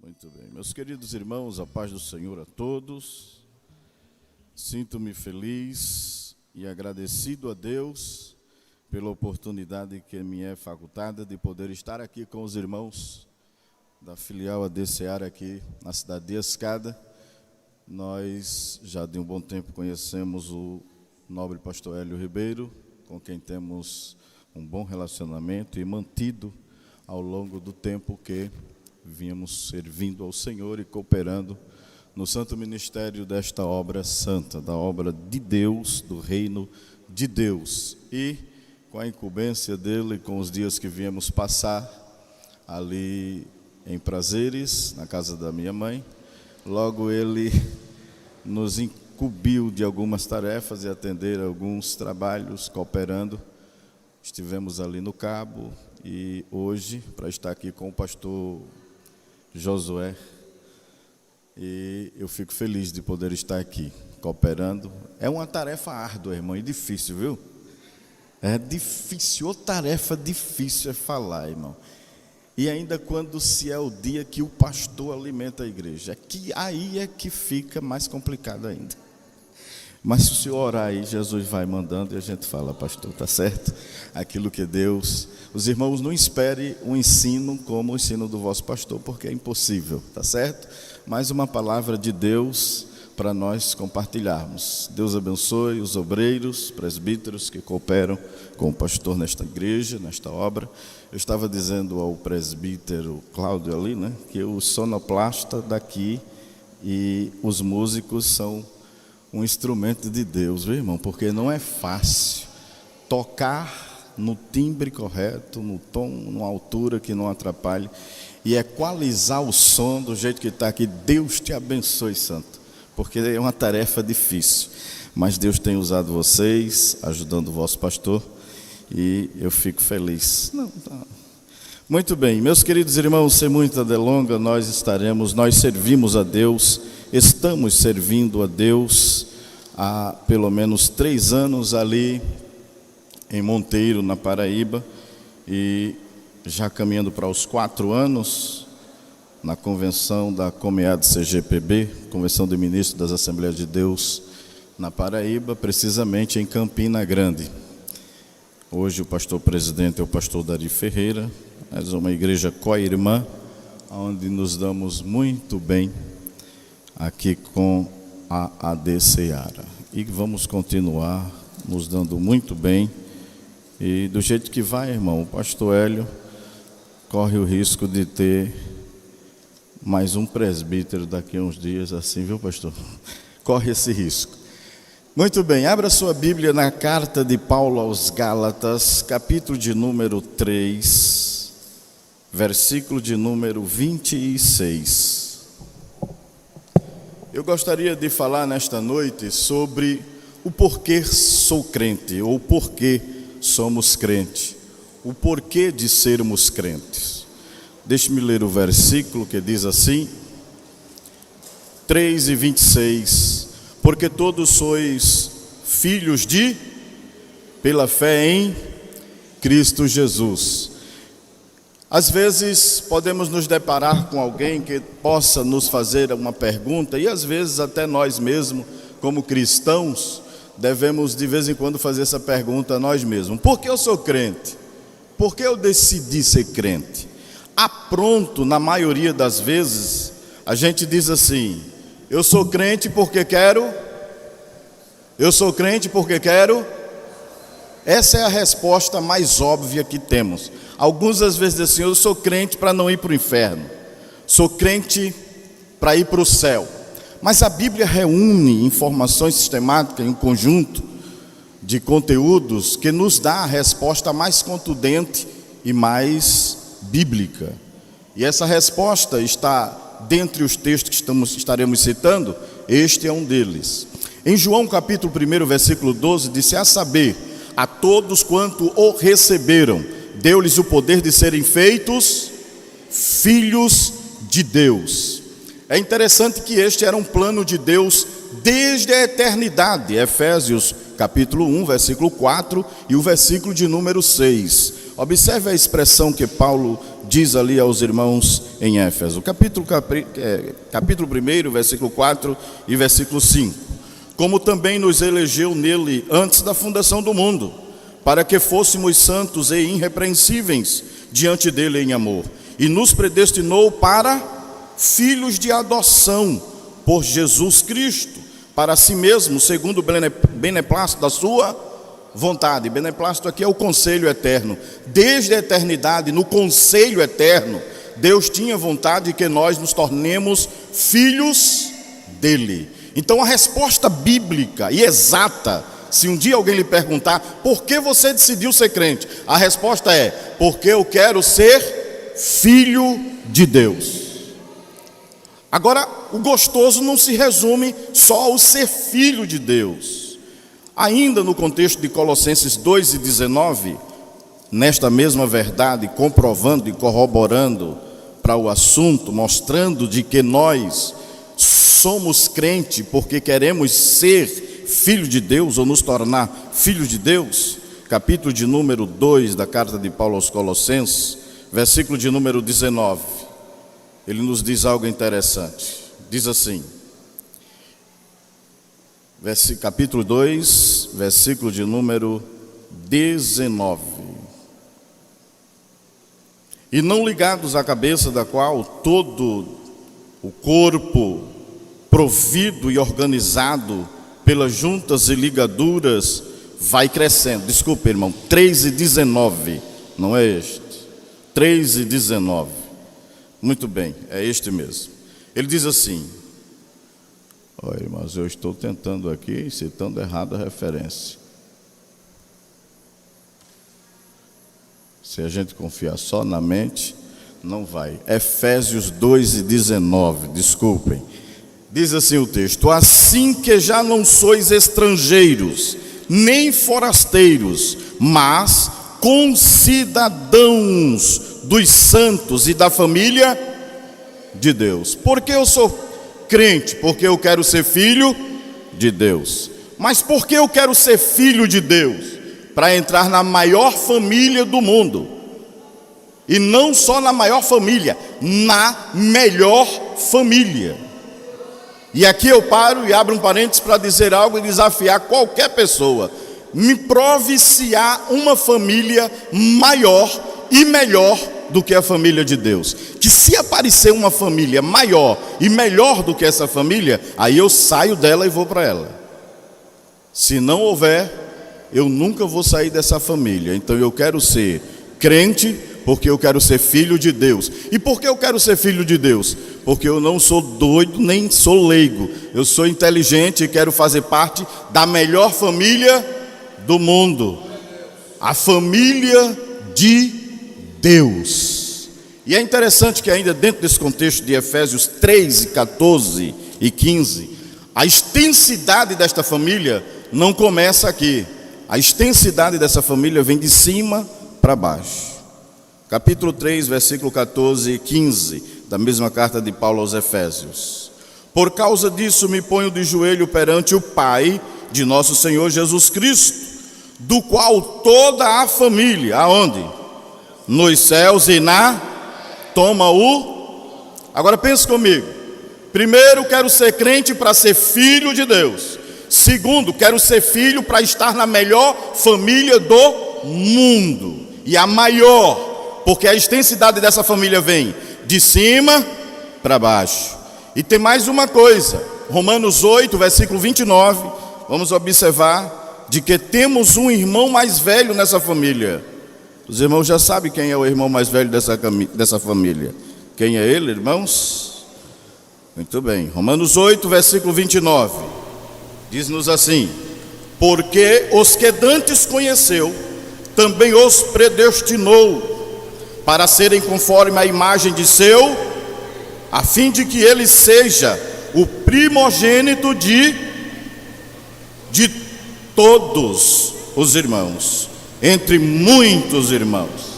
Muito bem. Meus queridos irmãos, a paz do Senhor a todos. Sinto-me feliz e agradecido a Deus pela oportunidade que me é facultada de poder estar aqui com os irmãos da filial AD Seara aqui na cidade de Escada. Nós já de um bom tempo conhecemos o nobre pastor Hélio Ribeiro, com quem temos um bom relacionamento e mantido ao longo do tempo que vínhamos servindo ao Senhor e cooperando no santo ministério desta obra santa, da obra de Deus, do reino de Deus. E com a incumbência dele, com os dias que viemos passar ali em Prazeres, na casa da minha mãe, logo ele nos incumbiu de algumas tarefas e atender alguns trabalhos, cooperando. Estivemos ali no Cabo e hoje, para estar aqui com o pastor Josué, e eu fico feliz de poder estar aqui, cooperando. É uma tarefa árdua, irmão, e difícil, viu? É difícil, ou tarefa difícil é falar, irmão. E ainda quando se é o dia que o pastor alimenta a igreja, aí é que fica mais complicado ainda. Mas se o senhor orar aí, Jesus vai mandando e a gente fala, pastor, tá certo? Aquilo que Deus... Os irmãos, não esperem um ensino como o ensino do vosso pastor, porque é impossível, tá certo? Mais uma palavra de Deus para nós compartilharmos. Deus abençoe os obreiros, presbíteros que cooperam com o pastor nesta igreja, nesta obra. Eu estava dizendo ao presbítero Cláudio ali, né, que o sonoplasta daqui e os músicos são um instrumento de Deus, viu, irmão? Porque não é fácil tocar no timbre correto, no tom, numa altura que não atrapalhe, e equalizar o som do jeito que está aqui. Deus te abençoe, santo, porque é uma tarefa difícil, mas Deus tem usado vocês, ajudando o vosso pastor, e eu fico feliz. Muito bem, meus queridos irmãos, sem muita delonga, nós servimos a Deus, estamos servindo a Deus há pelo menos 3 anos ali em Monteiro, na Paraíba, e já caminhando para os 4 anos na convenção da COMEAD CGPB, Convenção de Ministros das Assembleias de Deus na Paraíba, precisamente em Campina Grande. Hoje o pastor presidente é o pastor Dari Ferreira, mas é uma igreja co-irmã, onde nos damos muito bem aqui com a AD Seara. E vamos continuar nos dando muito bem. E do jeito que vai, irmão, o pastor Hélio corre o risco de ter mais um presbítero daqui a uns dias, assim, viu, pastor? Corre esse risco. Muito bem, abra sua Bíblia na carta de Paulo aos Gálatas, capítulo de número 3, versículo de número 26. Eu gostaria de falar nesta noite sobre o porquê sou crente, ou porquê somos crentes, o porquê de sermos crentes. Deixe-me ler o versículo que diz assim, 3:26, porque todos sois filhos pela fé em Cristo Jesus. Às vezes podemos nos deparar com alguém que possa nos fazer uma pergunta, e às vezes até nós mesmos, como cristãos, devemos de vez em quando fazer essa pergunta a nós mesmos. Por que eu sou crente? Por que eu decidi ser crente? Pronto, na maioria das vezes, a gente diz assim, eu sou crente porque quero, eu sou crente porque quero. Essa é a resposta mais óbvia que temos. Alguns às vezes dizem assim, eu sou crente para não ir para o inferno, sou crente para ir para o céu. Mas a Bíblia reúne informações sistemáticas em um conjunto de conteúdos que nos dá a resposta mais contundente e mais bíblica. E essa resposta está dentre os textos que estaremos citando, este é um deles. Em João capítulo 1, versículo 12, disse, a saber, a todos quanto o receberam, deu-lhes o poder de serem feitos filhos de Deus. É interessante que este era um plano de Deus desde a eternidade. Efésios capítulo 1, versículo 4 e o versículo de número 6. Observe a expressão que Paulo diz ali aos irmãos em Éfeso. Capítulo 1, versículo 4 e versículo 5. Como também nos elegeu nele antes da fundação do mundo, para que fôssemos santos e irrepreensíveis diante dele em amor, e nos predestinou para filhos de adoção por Jesus Cristo, para si mesmo, segundo o beneplácito da sua vontade. Beneplácito aqui é o conselho eterno. Desde a eternidade, no conselho eterno, Deus tinha vontade de que nós nos tornemos filhos dele. Então a resposta bíblica e exata, se um dia alguém lhe perguntar: por que você decidiu ser crente? A resposta é: porque eu quero ser filho de Deus. Agora, o gostoso não se resume só ao ser filho de Deus. Ainda no contexto de Colossenses 2:19, nesta mesma verdade, comprovando e corroborando para o assunto, mostrando de que nós somos crente porque queremos ser filho de Deus ou nos tornar filhos de Deus, capítulo de número 2 da carta de Paulo aos Colossenses, versículo de número 19, ele nos diz algo interessante. Diz assim, capítulo 2, versículo de número 19: e não ligados à cabeça, da qual todo o corpo, provido e organizado pelas juntas e ligaduras, vai crescendo. Desculpe, irmão, 3:19, não é este? 3:19. Muito bem, é este mesmo. Ele diz assim: olha, mas eu estou tentando aqui, citando errado a referência. Se a gente confiar só na mente, não vai. Efésios 2:19, desculpem. Diz assim o texto: assim que já não sois estrangeiros, nem forasteiros, mas concidadãos dos santos e da família de Deus. Por que eu sou crente? Porque eu quero ser filho de Deus. Mas por que eu quero ser filho de Deus? Para entrar na maior família do mundo. E não só na maior família, na melhor família. E aqui eu paro e abro um parênteses para dizer algo e desafiar qualquer pessoa: me prove se há uma família maior e melhor do que a família de Deus. Que se aparecer uma família maior e melhor do que essa família, aí eu saio dela e vou para ela. Se não houver, eu nunca vou sair dessa família. Então eu quero ser crente porque eu quero ser filho de Deus. E por que eu quero ser filho de Deus? Porque eu não sou doido nem sou leigo. Eu sou inteligente e quero fazer parte da melhor família do mundo, a família de Deus. E é interessante que ainda dentro desse contexto de Efésios 3, 14 e 15, a extensidade desta família não começa aqui. A extensidade dessa família vem de cima para baixo. Capítulo 3, versículo 14 e 15, da mesma carta de Paulo aos Efésios: por causa disso me ponho de joelho perante o Pai de nosso Senhor Jesus Cristo, do qual toda a família, aonde? Nos céus e na... Agora pense comigo. Primeiro, quero ser crente para ser filho de Deus. Segundo, quero ser filho para estar na melhor família do mundo. E a maior, porque a extensidade dessa família vem de cima para baixo. E tem mais uma coisa, Romanos 8, versículo 29, vamos observar de que temos um irmão mais velho nessa família. Os irmãos já sabem quem é o irmão mais velho dessa família. Quem é ele, irmãos? Muito bem, Romanos 8, versículo 29, diz-nos assim: porque os que dantes conheceu, também os predestinou para serem conforme a imagem de seu, a fim de que ele seja o primogênito de todos os irmãos, entre muitos irmãos.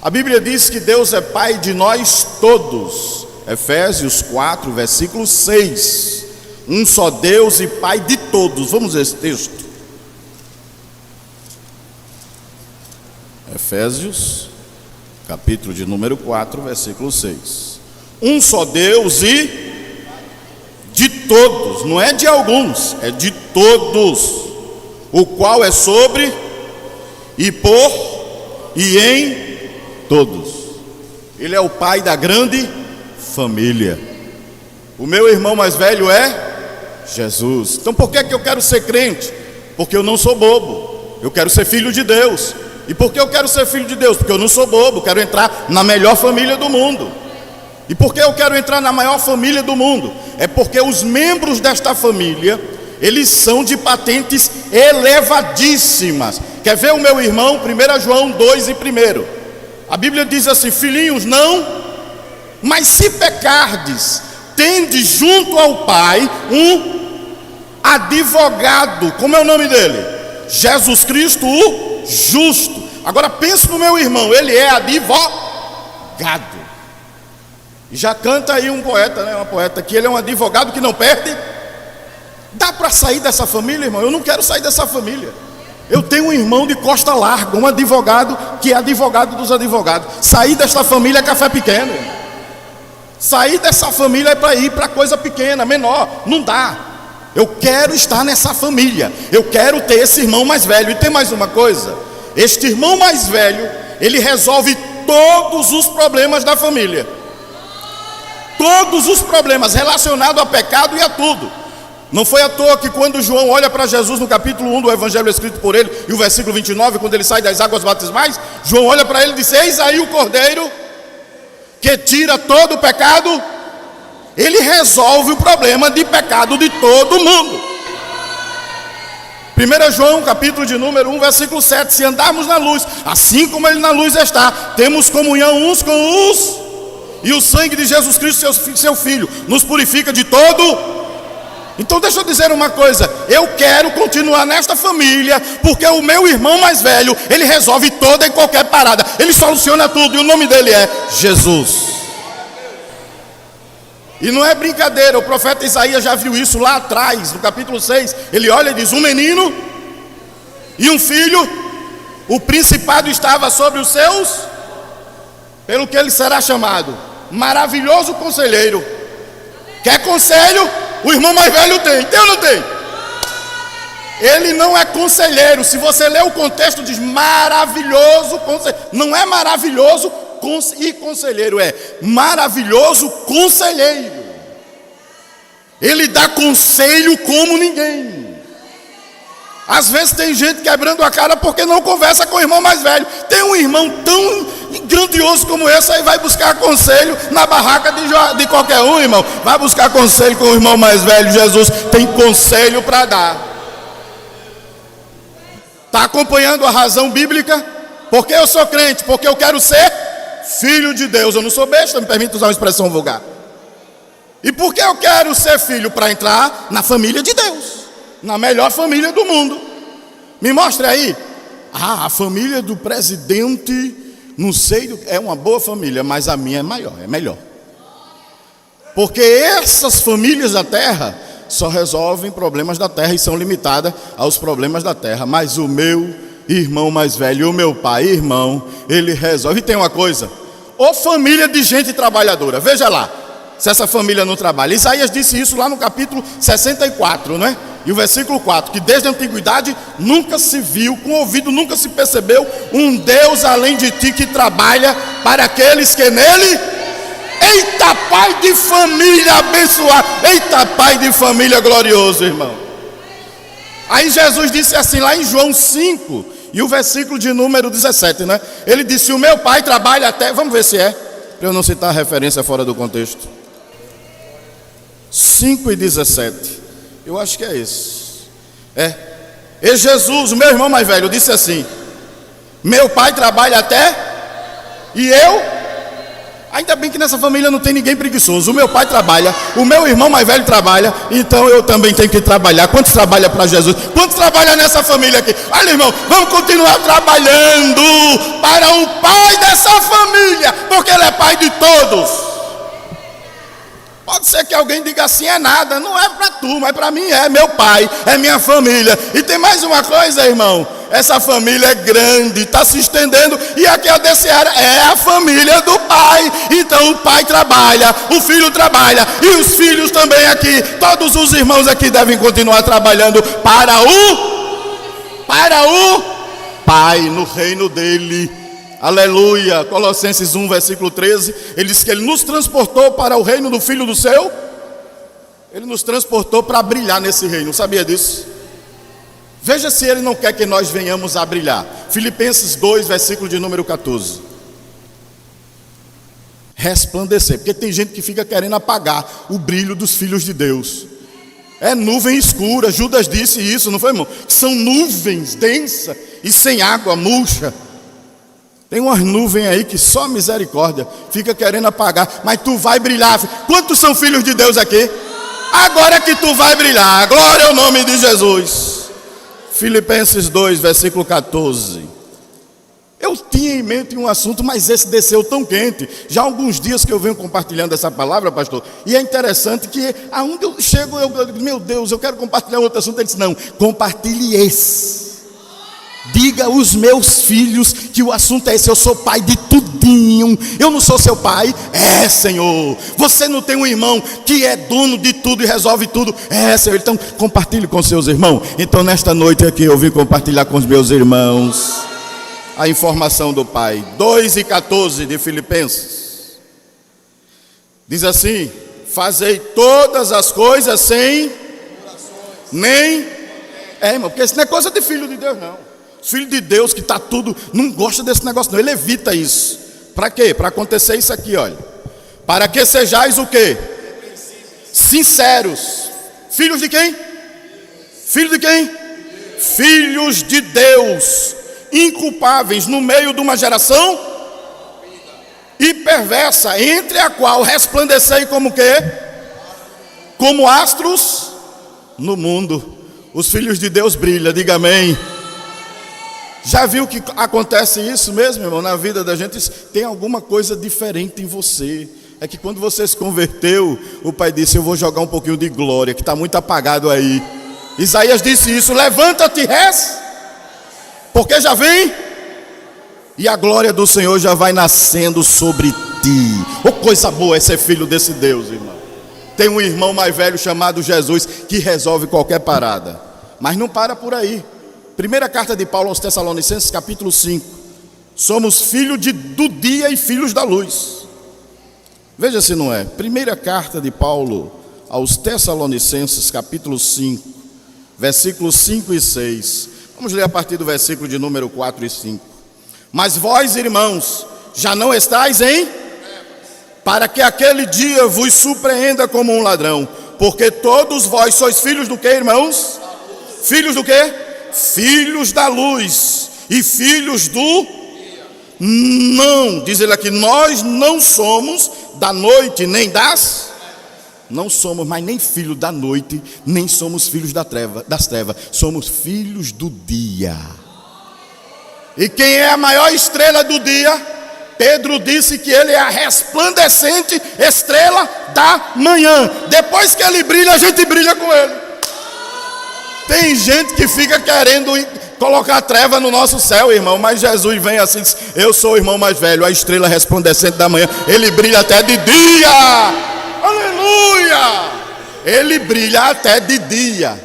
A Bíblia diz que Deus é Pai de nós todos. Efésios 4, versículo 6. Um só Deus e Pai de todos. Vamos ver esse texto. Efésios capítulo de número 4, versículo 6. Um só Deus e de todos, não é de alguns, é de todos, o qual é sobre e por e em todos. Ele é o pai da grande família. O meu irmão mais velho é Jesus. Então por que eu quero ser crente? Porque eu não sou bobo, eu quero ser filho de Deus. E por que eu quero ser filho de Deus? Porque eu não sou bobo, quero entrar na melhor família do mundo. E por que eu quero entrar na maior família do mundo? É porque os membros desta família, eles são de patentes elevadíssimas. Quer ver o meu irmão? 1 João 2 e 1. A Bíblia diz assim: filhinhos, não, mas se pecardes, tende junto ao Pai um advogado. Como é o nome dele? Jesus Cristo, o justo. Agora pense no meu irmão, ele é advogado. E já canta aí um poeta, né? Uma poeta que ele é um advogado que não perde. Dá para sair dessa família, irmão? Eu não quero sair dessa família. Eu tenho um irmão de costa larga, um advogado que é advogado dos advogados. Sair desta família é café pequeno. Sair dessa família é para ir para coisa pequena, menor. Não dá. Eu quero estar nessa família. Eu quero ter esse irmão mais velho. E tem mais uma coisa: este irmão mais velho, ele resolve todos os problemas da família. Todos os problemas relacionados a pecado e a tudo. Não foi à toa que quando João olha para Jesus no capítulo 1 do evangelho escrito por ele, e o versículo 29, quando ele sai das águas batismais, João olha para ele e diz: eis aí o Cordeiro que tira todo o pecado. Ele resolve o problema de pecado de todo mundo. 1 João capítulo de número 1, versículo 7: se andarmos na luz, assim como ele na luz está, temos comunhão uns com os, e o sangue de Jesus Cristo, seu Filho, nos purifica de todo. Então deixa eu dizer uma coisa: eu quero continuar nesta família, porque o meu irmão mais velho, ele resolve toda e qualquer parada, ele soluciona tudo, e o nome dele é Jesus. E não é brincadeira, o profeta Isaías já viu isso lá atrás, no capítulo 6, ele olha e diz: um menino e um filho, o principado estava sobre os seus, pelo que ele será chamado maravilhoso conselheiro. Quer conselho? O irmão mais velho tem ou não tem? Ele não é conselheiro. Se você ler o contexto, diz maravilhoso conselheiro. Não é maravilhoso e conselheiro, é maravilhoso conselheiro. Ele dá conselho como ninguém. Às vezes tem gente quebrando a cara porque não conversa com o irmão mais velho. Tem um irmão tão grandioso como esse, aí vai buscar conselho na barraca de qualquer um, irmão. Vai buscar conselho com o irmão mais velho. Jesus tem conselho para dar. Está acompanhando a razão bíblica? Porque eu sou crente, porque eu quero ser filho de Deus. Eu não sou besta, me permite usar uma expressão vulgar. E por que eu quero ser filho? Para entrar na família de Deus, na melhor família do mundo. Me mostre aí. A família do presidente, não sei, é uma boa família, mas a minha é maior, é melhor. Porque essas famílias da terra só resolvem problemas da terra e são limitadas aos problemas da terra. Mas o meu irmão mais velho, o meu pai, irmão, ele resolve. E tem uma coisa: ou família de gente trabalhadora. Veja lá, se essa família não trabalha. Isaías disse isso lá no capítulo 64, não é? E o versículo 4, que desde a antiguidade nunca se viu, com o ouvido nunca se percebeu, um Deus além de ti que trabalha para aqueles que nele. Eita pai de família abençoado, eita pai de família glorioso, irmão. Aí Jesus disse assim lá em João 5, e o versículo de número 17, né? Ele disse: o meu pai trabalha até, vamos ver se é, para eu não citar a referência fora do contexto. 5 e 17. Eu acho que é esse. E Jesus, o meu irmão mais velho, disse assim: meu pai trabalha até, e eu. Ainda bem que nessa família não tem ninguém preguiçoso. O meu pai trabalha, o meu irmão mais velho trabalha, então eu também tenho que trabalhar. Quantos trabalham para Jesus? Quantos trabalham nessa família aqui? Olha, irmão, vamos continuar trabalhando para o pai dessa família, porque ele é pai de todos. Pode ser que alguém diga assim: é nada, não é para tu, mas para mim é meu pai, é minha família. E tem mais uma coisa, irmão: essa família é grande, está se estendendo, e aqui a Seara é a família do pai. Então o pai trabalha, o filho trabalha, e os filhos também aqui, todos os irmãos aqui devem continuar trabalhando para o pai, no reino dele. Aleluia. Colossenses 1, versículo 13, ele diz que ele nos transportou para o reino do filho do seu. Ele nos transportou para brilhar nesse reino, sabia disso? Veja se ele não quer que nós venhamos a brilhar. Filipenses 2, versículo de número 14. Resplandecer, porque tem gente que fica querendo apagar o brilho dos filhos de Deus. É nuvem escura, Judas disse isso, não foi, irmão? São nuvens densas e sem água, murcha. Tem umas nuvens aí que só misericórdia fica querendo apagar, mas tu vai brilhar. Quantos são filhos de Deus aqui? Agora que tu vai brilhar, glória ao nome de Jesus. Filipenses 2, versículo 14. Eu tinha em mente um assunto, mas esse desceu tão quente. Já há alguns dias que eu venho compartilhando essa palavra, pastor. E é interessante que aonde eu chego, eu digo, meu Deus, eu quero compartilhar outro assunto. Ele disse, não, compartilhe esse. Diga aos meus filhos que o assunto é esse. Eu sou pai de tudinho. Eu não sou seu pai? É, Senhor. Você não tem um irmão que é dono de tudo e resolve tudo? É, Senhor. Então compartilhe com seus irmãos. Então nesta noite aqui eu vim compartilhar com os meus irmãos a informação do pai. 2:14 de Filipenses diz assim: fazei todas as coisas sem nem irmão, porque isso não é coisa de filho de Deus, não. Filho de Deus que está tudo, não gosta desse negócio não, ele evita isso. Para quê? Para acontecer isso aqui, olha. Para que sejais o quê? Sinceros. Filhos de quem? Filhos de quem? Filhos de Deus, inculpáveis no meio de uma geração e perversa, entre a qual resplandecei como quê? Como astros no mundo. Os filhos de Deus brilham, diga amém. Já viu que acontece isso mesmo, irmão? Na vida da gente tem alguma coisa diferente em você. É que quando você se converteu, o pai disse, eu vou jogar um pouquinho de glória, que está muito apagado aí. Isaías disse isso, levanta-te, porque já vem, e a glória do Senhor já vai nascendo sobre ti. Oh, coisa boa é ser filho desse Deus, irmão. Tem um irmão mais velho chamado Jesus, que resolve qualquer parada. Mas não para por aí. Primeira carta de Paulo aos Tessalonicenses, capítulo 5. Somos filhos do dia e filhos da luz. Veja se não é. Primeira carta de Paulo aos Tessalonicenses, capítulo 5, versículos 5 e 6. Vamos ler a partir do versículo de número 4 e 5. Mas vós, irmãos, já não estáis em? Para que aquele dia vos surpreenda como um ladrão. Porque todos vós sois filhos do que, irmãos? Filhos do que? Filhos da luz e filhos do não, diz ele aqui, nós não somos da noite nem não somos mais nem filhos da noite, nem somos filhos das trevas, somos filhos do dia. E quem é a maior estrela do dia? Pedro disse que ele é a resplandecente estrela da manhã. Depois que ele brilha, a gente brilha com ele. Tem gente que fica querendo colocar treva no nosso céu, irmão, mas Jesus vem assim, diz, eu sou o irmão mais velho, a estrela resplandecente da manhã, ele brilha até de dia, aleluia, ele brilha até de dia,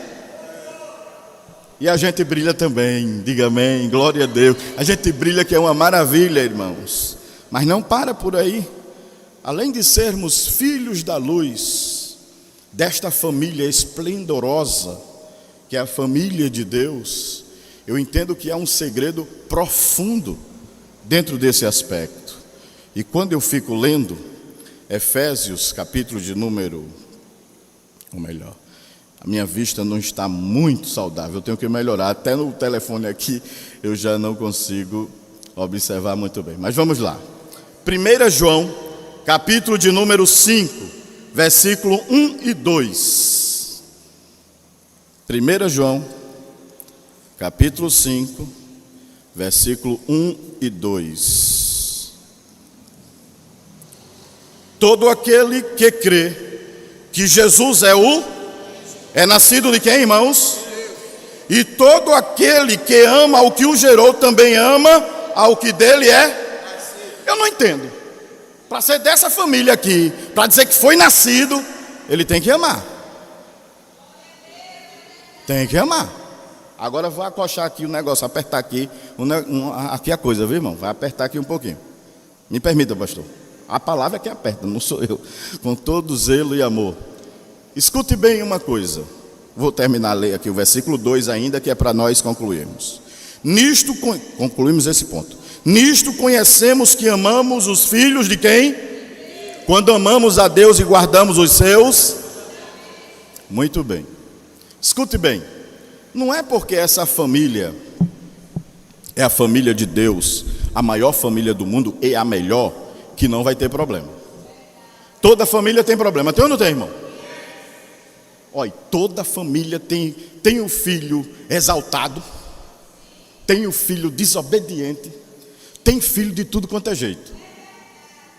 e a gente brilha também, diga amém, glória a Deus, a gente brilha que é uma maravilha, irmãos, mas não para por aí, além de sermos filhos da luz, desta família esplendorosa, que é a família de Deus, eu entendo que há um segredo profundo dentro desse aspecto. E quando eu fico lendo Efésios, capítulo de número, ou melhor, a minha vista não está muito saudável, eu tenho que melhorar, até no telefone aqui eu já não consigo observar muito bem. Mas vamos lá. 1 João, capítulo de número 5, versículo 1 e 2. 1 João, capítulo 5, versículo 1 e 2. Todo aquele que crê que Jesus é nascido de quem, irmãos? E todo aquele que ama ao que o gerou também ama ao que dele é. Eu não entendo. Para ser dessa família aqui, para dizer que foi nascido, ele tem que amar. Tem que amar. Agora eu vou acochar aqui o negócio, apertar aqui, aqui a coisa, viu, irmão? Vai apertar aqui um pouquinho. Me permita, pastor. A palavra é que aperta, não sou eu. Com todo zelo e amor. Escute bem uma coisa. Vou terminar a ler aqui o versículo 2 ainda, que é para nós concluirmos. Concluímos esse ponto. Nisto conhecemos que amamos os filhos de quem? Quando amamos a Deus e guardamos os seus. Muito bem. Escute bem. Não é porque essa família é a família de Deus, a maior família do mundo e a melhor, que não vai ter problema. Toda família tem problema. Tem ou não tem, irmão? Olha, toda família tem o filho exaltado, tem o filho desobediente, tem filho de tudo quanto é jeito.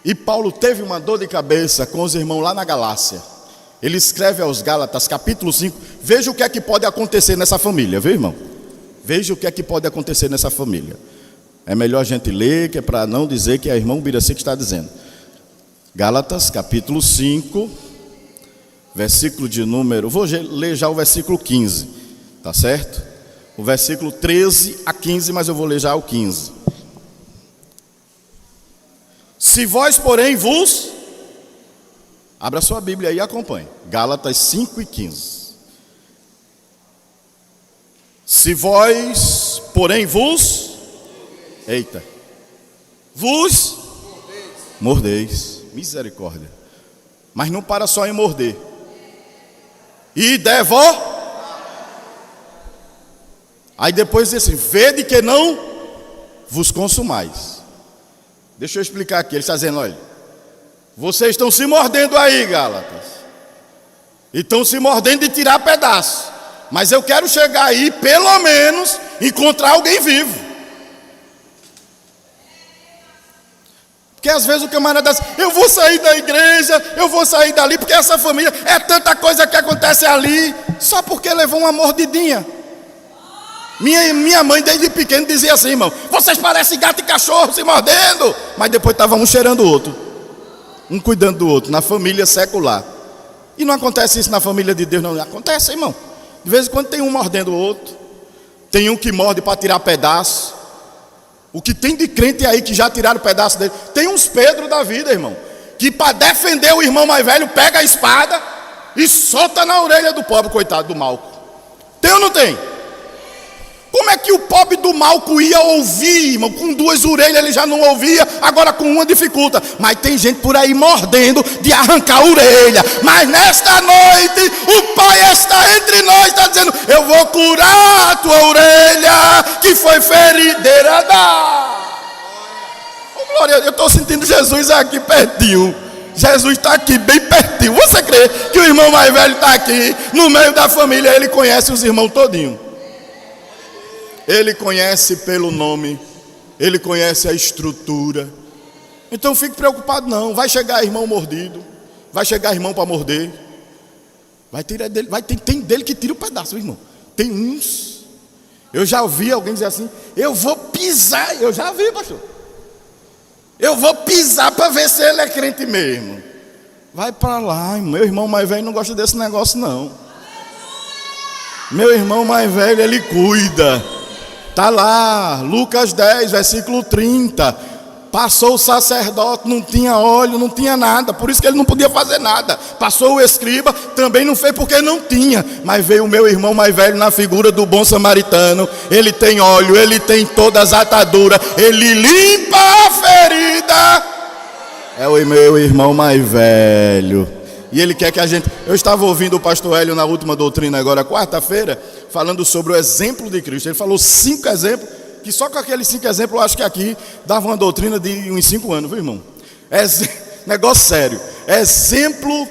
E Paulo teve uma dor de cabeça com os irmãos lá na Galácia. Ele escreve aos Gálatas, capítulo 5. Veja o que é que pode acontecer nessa família, viu, irmão? Veja o que é que pode acontecer nessa família. É melhor a gente ler, que é para não dizer que é o irmão Biraci que está dizendo. Gálatas, capítulo 5, versículo de número... Vou ler já o versículo 15, tá certo? O versículo 13 a 15, mas eu vou ler já o 15. Se vós, porém, vos... Abra sua Bíblia aí e acompanhe. Gálatas 5 e 15. Se vós, porém, vos... Eita. Vos... Mordeis. Misericórdia. Mas não para só em morder. E Aí depois diz assim: vede que não vos consumais. Deixa eu explicar aqui. Ele está dizendo: olha, vocês estão se mordendo aí, Gálatas. E estão se mordendo de tirar pedaço. Mas eu quero chegar aí, pelo menos, encontrar alguém vivo. Porque às vezes o camarada diz: eu vou sair da igreja, eu vou sair dali, porque essa família é tanta coisa que acontece ali, só porque levou uma mordidinha. Minha mãe desde pequeno dizia assim: irmão, vocês parecem gato e cachorro se mordendo. Mas depois estava um cheirando o outro, um cuidando do outro, na família secular. E não acontece isso na família de Deus, não. Acontece, irmão. De vez em quando tem um mordendo o outro. Tem um que morde para tirar pedaço. O que tem de crente aí que já tiraram pedaço dele. Tem uns Pedro da vida, irmão, que para defender o irmão mais velho pega a espada e solta na orelha do pobre, coitado do Malco. Tem ou não tem? Como é que o pobre do Malco ia ouvir, irmão? Com duas orelhas ele já não ouvia, agora com uma dificulta. Mas tem gente por aí mordendo de arrancar a orelha. Mas nesta noite o Pai está entre nós, está dizendo: eu vou curar a tua orelha que foi ferideira. Oh, glória, eu estou sentindo Jesus aqui pertinho. Jesus está aqui bem pertinho. Você crê que o irmão mais velho está aqui no meio da família? Ele conhece os irmãos todinho. Ele conhece pelo nome, ele conhece a estrutura. Então fique preocupado não. Vai chegar irmão mordido, vai chegar irmão para morder. Vai tirar dele, tem dele que tira o pedaço, irmão. Tem uns. Eu já ouvi alguém dizer assim: eu vou pisar. Eu já vi, pastor. Eu vou pisar para ver se ele é crente mesmo. Vai para lá, meu irmão mais velho não gosta desse negócio não. Meu irmão mais velho, ele cuida. Está lá, Lucas 10, versículo 30. Passou o sacerdote, não tinha óleo, não tinha nada, por isso que ele não podia fazer nada. Passou o escriba, também não fez porque não tinha. Mas veio o meu irmão mais velho na figura do bom samaritano. Ele tem óleo, ele tem todas as ataduras, ele limpa a ferida. É o meu irmão mais velho. E ele quer que a gente... Eu estava ouvindo o pastor Hélio na última doutrina agora, quarta-feira, falando sobre o exemplo de Cristo. Ele falou 5 exemplos, que só com aqueles 5 exemplos eu acho que aqui dava uma doutrina de uns 5 anos, viu, irmão? Negócio sério. Exemplo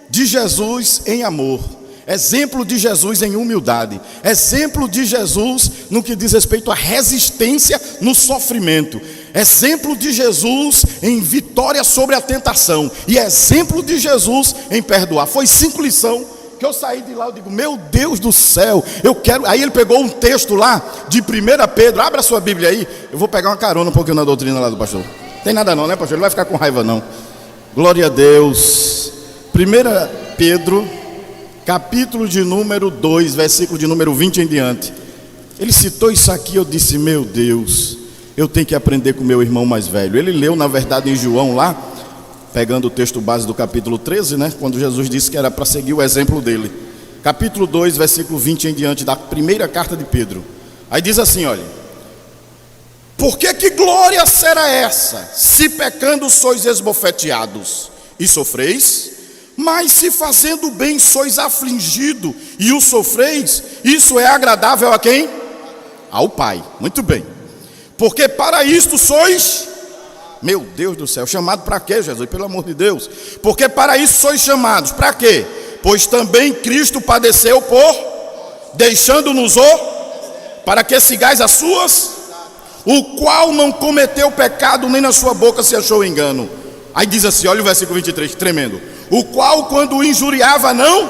de Jesus em amor. Exemplo de Jesus em humildade. Exemplo de Jesus no que diz respeito à resistência no sofrimento. Exemplo de Jesus em vitória sobre a tentação. E exemplo de Jesus em perdoar. Foi 5 lições que eu saí de lá, eu digo, meu Deus do céu, eu quero. Aí ele pegou um texto lá de 1 Pedro, abra a sua Bíblia aí, eu vou pegar uma carona um pouquinho na doutrina lá do pastor. Tem nada não, né, pastor? Ele vai ficar com raiva não. Glória a Deus. 1 Pedro, capítulo de número 2, versículo de número 20 em diante. Ele citou isso aqui, eu disse, meu Deus, eu tenho que aprender com meu irmão mais velho. Ele leu, na verdade, em João lá, pegando o texto base do capítulo 13, né? Quando Jesus disse que era para seguir o exemplo dele. Capítulo 2, versículo 20 em diante, da primeira carta de Pedro. Aí diz assim, olha: por que glória será essa, se pecando sois esbofeteados e sofreis? Mas se fazendo bem sois afligido e o sofreis, isso é agradável a quem? Ao Pai. Muito bem. Porque para isto sois... Meu Deus do céu, chamado para quê, Jesus? Pelo amor de Deus. Porque para isso sois chamados. Para quê? Pois também Cristo padeceu por... deixando-nos para que sigais as suas... o qual não cometeu pecado, nem na sua boca se achou engano. Aí diz assim, olha o versículo 23, tremendo. O qual quando injuriava não...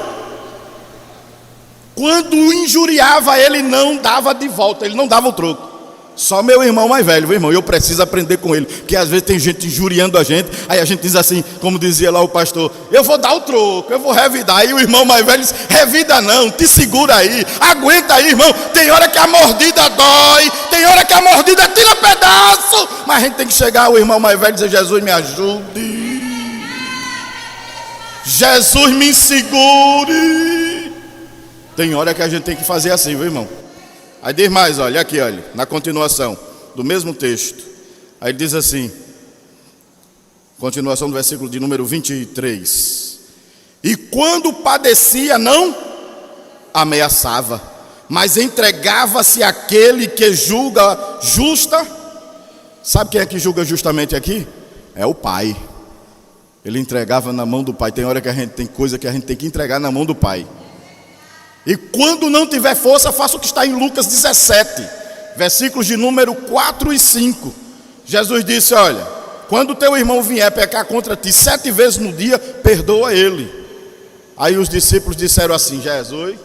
quando injuriava ele não dava de volta, ele não dava o troco. Só meu irmão mais velho, meu irmão, eu preciso aprender com ele, porque às vezes tem gente injuriando a gente, aí a gente diz assim, como dizia lá o pastor, eu vou dar o troco, eu vou revidar. Aí o irmão mais velho diz, revida não, te segura aí, aguenta aí, irmão. Tem hora que a mordida dói, tem hora que a mordida tira pedaço, mas a gente tem que chegar ao irmão mais velho e dizer, Jesus me ajude, Jesus me segure. Tem hora que a gente tem que fazer assim, viu, irmão? Aí diz mais, olha, aqui, olha, na continuação do mesmo texto. Aí diz assim, continuação do versículo de número 23. E quando padecia, não ameaçava, mas entregava-se àquele que julga justa. Sabe quem é que julga justamente aqui? É o Pai. Ele entregava na mão do Pai. Tem hora que a gente tem coisa que a gente tem que entregar na mão do Pai. E quando não tiver força, faça o que está em Lucas 17, versículos de número 4 e 5. Jesus disse, olha, quando teu irmão vier pecar contra ti 7 vezes no dia, perdoa ele. Aí os discípulos disseram assim, Jesus,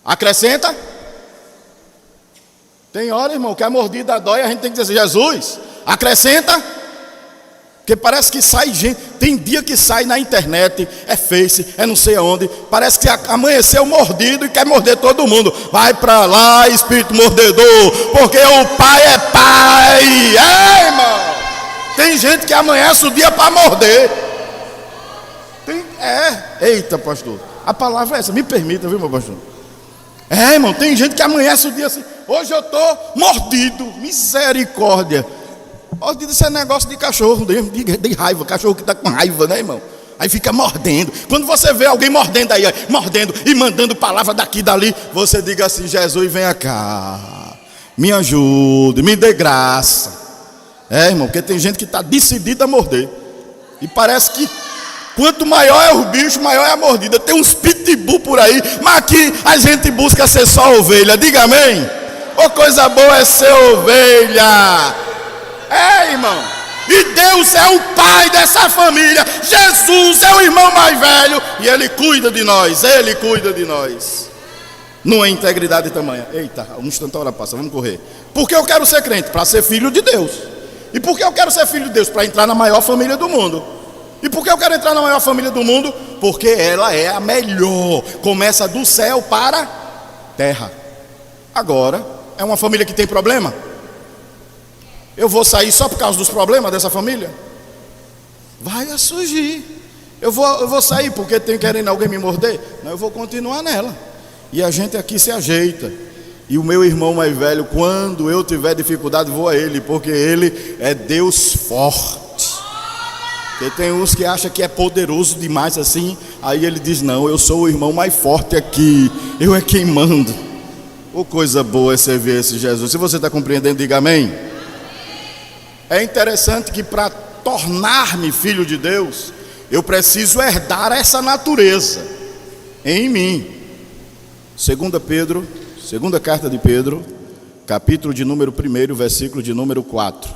acrescenta. Tem hora, irmão, que a mordida dói, a gente tem que dizer, Jesus, acrescenta. Porque parece que sai gente, tem dia que sai na internet, é Face, é não sei aonde, parece que amanheceu mordido e quer morder todo mundo. Vai pra lá, espírito mordedor, porque o Pai é Pai. É, irmão. Tem gente que amanhece o dia para morder. Eita, pastor, a palavra é essa, me permita, viu, meu pastor? É, irmão, tem gente que amanhece o dia assim, hoje eu tô mordido, misericórdia. Isso é negócio de cachorro, de raiva, cachorro que está com raiva, né, irmão? Aí fica mordendo. Quando você vê alguém mordendo aí, mordendo e mandando palavra daqui e dali, você diga assim, Jesus, venha cá, me ajude, me dê graça. É, irmão, porque tem gente que está decidida a morder. E parece que quanto maior é o bicho, maior é a mordida. Tem uns pitbull por aí, mas aqui a gente busca ser só ovelha. Diga amém. Ô, coisa boa é ser ovelha. É, irmão, e Deus é o Pai dessa família, Jesus é o irmão mais velho, e Ele cuida de nós, Ele cuida de nós. Não é integridade tamanha. Eita, um instante a hora passa, vamos correr. Porque eu quero ser crente? Para ser filho de Deus. E por que eu quero ser filho de Deus? Para entrar na maior família do mundo. E por que eu quero entrar na maior família do mundo? Porque ela é a melhor, começa do céu para a terra. Agora, é uma família que tem problema? Eu vou sair só por causa dos problemas dessa família? Vai surgir. Eu vou sair porque tem querendo alguém me morder? Não, eu vou continuar nela. E a gente aqui se ajeita. E o meu irmão mais velho, quando eu tiver dificuldade, vou a ele, porque ele é Deus forte. Porque tem uns que acham que é poderoso demais assim. Aí ele diz, não, eu sou o irmão mais forte aqui, eu é quem mando. Oh, coisa boa é servir esse Jesus. Se você está compreendendo, diga amém. É interessante que para tornar-me filho de Deus, eu preciso herdar essa natureza em mim. Segunda carta de Pedro, capítulo de número 1, versículo de número 4.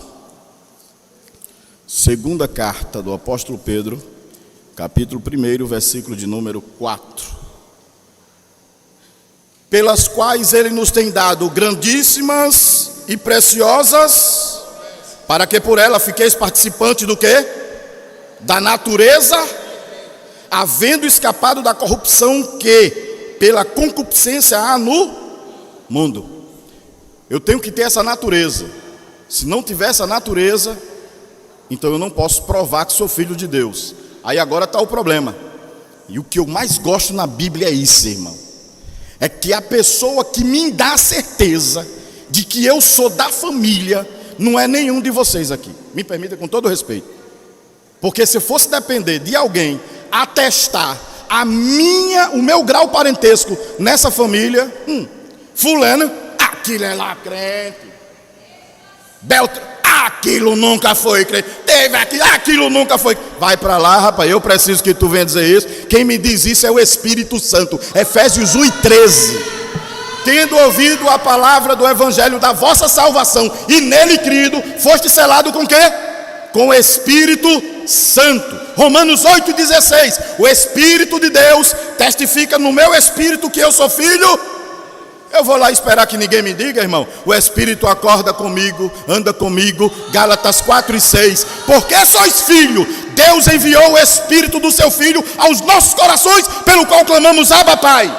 Segunda carta do apóstolo Pedro, capítulo 1, versículo de número 4. Pelas quais ele nos tem dado grandíssimas e preciosas, para que por ela fiqueis participantes do quê? Da natureza, havendo escapado da corrupção que pela concupiscência há no mundo. Eu tenho que ter essa natureza. Se não tiver essa natureza, então eu não posso provar que sou filho de Deus. Aí agora está o problema. E o que eu mais gosto na Bíblia é isso, irmão. É que a pessoa que me dá a certeza de que eu sou da família não é nenhum de vocês aqui. Me permita, com todo respeito. Porque se fosse depender de alguém atestar o meu grau parentesco nessa família, fulano, aquilo é lá crente. Beltrano, aquilo nunca foi crente. Teve aquilo nunca foi. Vai para lá, rapaz, eu preciso que tu venha dizer isso. Quem me diz isso é o Espírito Santo. Efésios 1:13. Tendo ouvido a palavra do evangelho da vossa salvação e nele crido, foste selado com quê? Com o Espírito Santo. Romanos 8:16. O Espírito de Deus testifica no meu espírito que eu sou filho. Eu vou lá esperar que ninguém me diga, irmão. O Espírito acorda comigo, anda comigo. Gálatas 4:6. Porque sois filho, Deus enviou o Espírito do seu Filho aos nossos corações, pelo qual clamamos: Abba, Pai.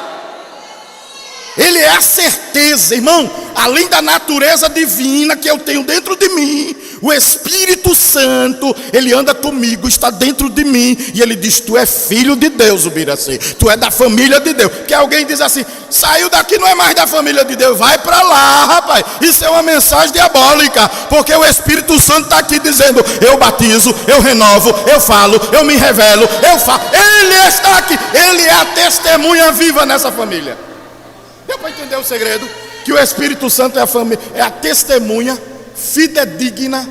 Ele é a certeza, irmão, além da natureza divina que eu tenho dentro de mim, o Espírito Santo, ele anda comigo, está dentro de mim, e ele diz: tu é filho de Deus, Ubiracê, tu é da família de Deus. Que alguém diz assim: saiu daqui, não é mais da família de Deus. Vai para lá, rapaz. Isso é uma mensagem diabólica, porque o Espírito Santo está aqui dizendo: eu batizo, eu renovo, eu falo, eu me revelo, eu falo. Ele está aqui, ele é a testemunha viva nessa família. Deu para entender o segredo? Que o Espírito Santo é a família, é a testemunha fidedigna.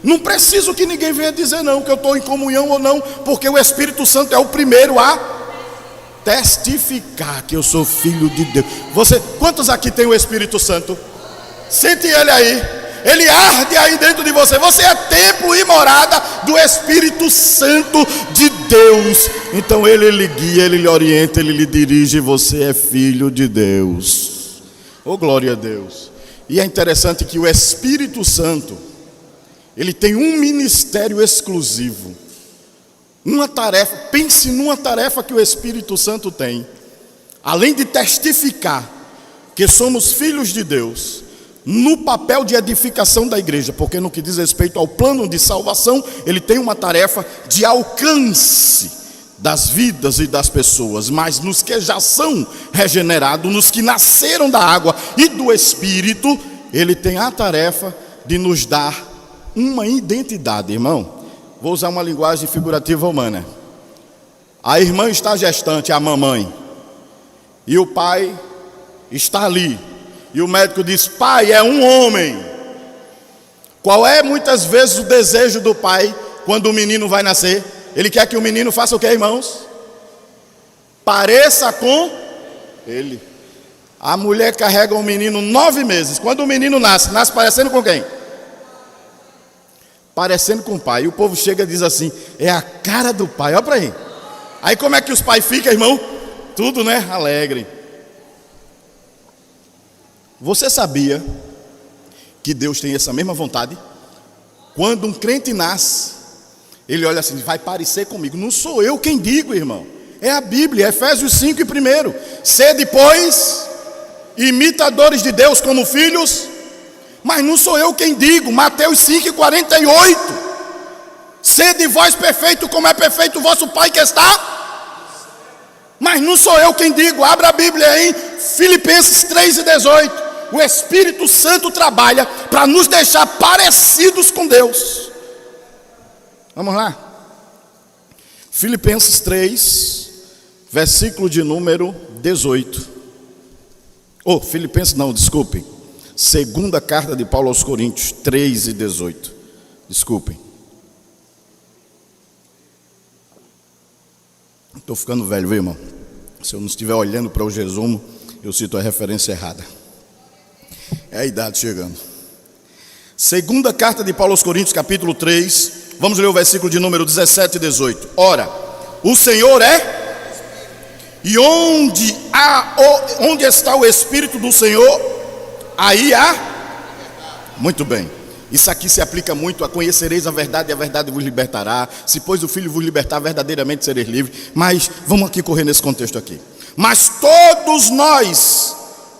Não preciso que ninguém venha dizer não, que eu estou em comunhão ou não, porque o Espírito Santo é o primeiro a testificar que eu sou filho de Deus. Quantos aqui tem o Espírito Santo? Sente ele aí. Ele arde aí dentro de você. Você é templo e morada do Espírito Santo de Deus. Então ele lhe guia, ele lhe orienta, ele lhe dirige. Você é filho de Deus. Oh, glória a Deus. E é interessante que o Espírito Santo, ele tem um ministério exclusivo, uma tarefa. Pense numa tarefa que o Espírito Santo tem. Além de testificar que somos filhos de Deus, no papel de edificação da igreja, porque no que diz respeito ao plano de salvação, ele tem uma tarefa de alcance das vidas e das pessoas. Mas nos que já são regenerados, nos que nasceram da água e do Espírito, ele tem a tarefa de nos dar uma identidade, irmão. Vou usar uma linguagem figurativa humana. A irmã está gestante, a mamãe, e o pai está ali. E o médico diz: pai, é um homem. Qual é muitas vezes o desejo do pai quando o menino vai nascer? Ele quer que o menino faça o que, irmãos? Pareça com ele. A mulher carrega o menino 9 meses. Quando o menino nasce parecendo com quem? Parecendo com o pai. E o povo chega e diz assim: é a cara do pai, olha para aí. Aí como é que os pais ficam, irmão? Tudo, né? Alegre. Você sabia que Deus tem essa mesma vontade? Quando um crente nasce, ele olha assim: vai parecer comigo. Não sou eu quem digo, irmão. É a Bíblia, Efésios 5 e 1. Sede, pois, imitadores de Deus como filhos. Mas não sou eu quem digo. Mateus 5 e 48. Sede vós perfeito como é perfeito o vosso Pai que está. Mas não sou eu quem digo. Abra a Bíblia em Filipenses 3 e 18. O Espírito Santo trabalha para nos deixar parecidos com Deus. Vamos lá. Filipenses 3, versículo de número 18. Filipenses não, desculpem. Segunda carta de Paulo aos Coríntios, 3 e 18. Desculpem. Estou ficando velho, viu, irmão? Se eu não estiver olhando para o resumo, eu cito a referência errada. É a idade chegando. Segunda carta de Paulo aos Coríntios, capítulo 3, Vamos ler o versículo de número 17 e 18. Ora, o Senhor é, e onde está o Espírito do Senhor, aí há. Muito bem. Isso aqui se aplica muito a conhecereis a verdade e a verdade vos libertará. Se pois o Filho vos libertar, verdadeiramente sereis livres. Mas vamos aqui correr nesse contexto aqui. Mas todos nós,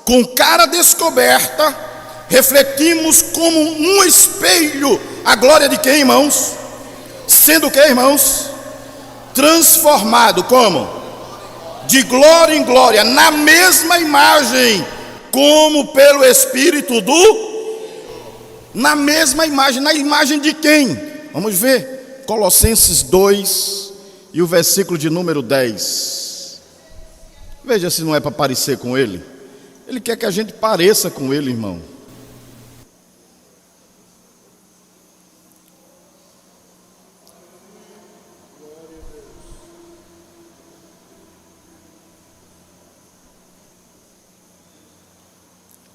com cara descoberta, refletimos como um espelho a glória de quem, irmãos? Sendo o que, irmãos? Transformado, como? De glória em glória, na mesma imagem, como pelo Espírito do... Na mesma imagem, na imagem de quem? Vamos ver, Colossenses 2 e o versículo de número 10. Veja se não é para parecer com ele. Ele quer que a gente pareça com ele, irmão.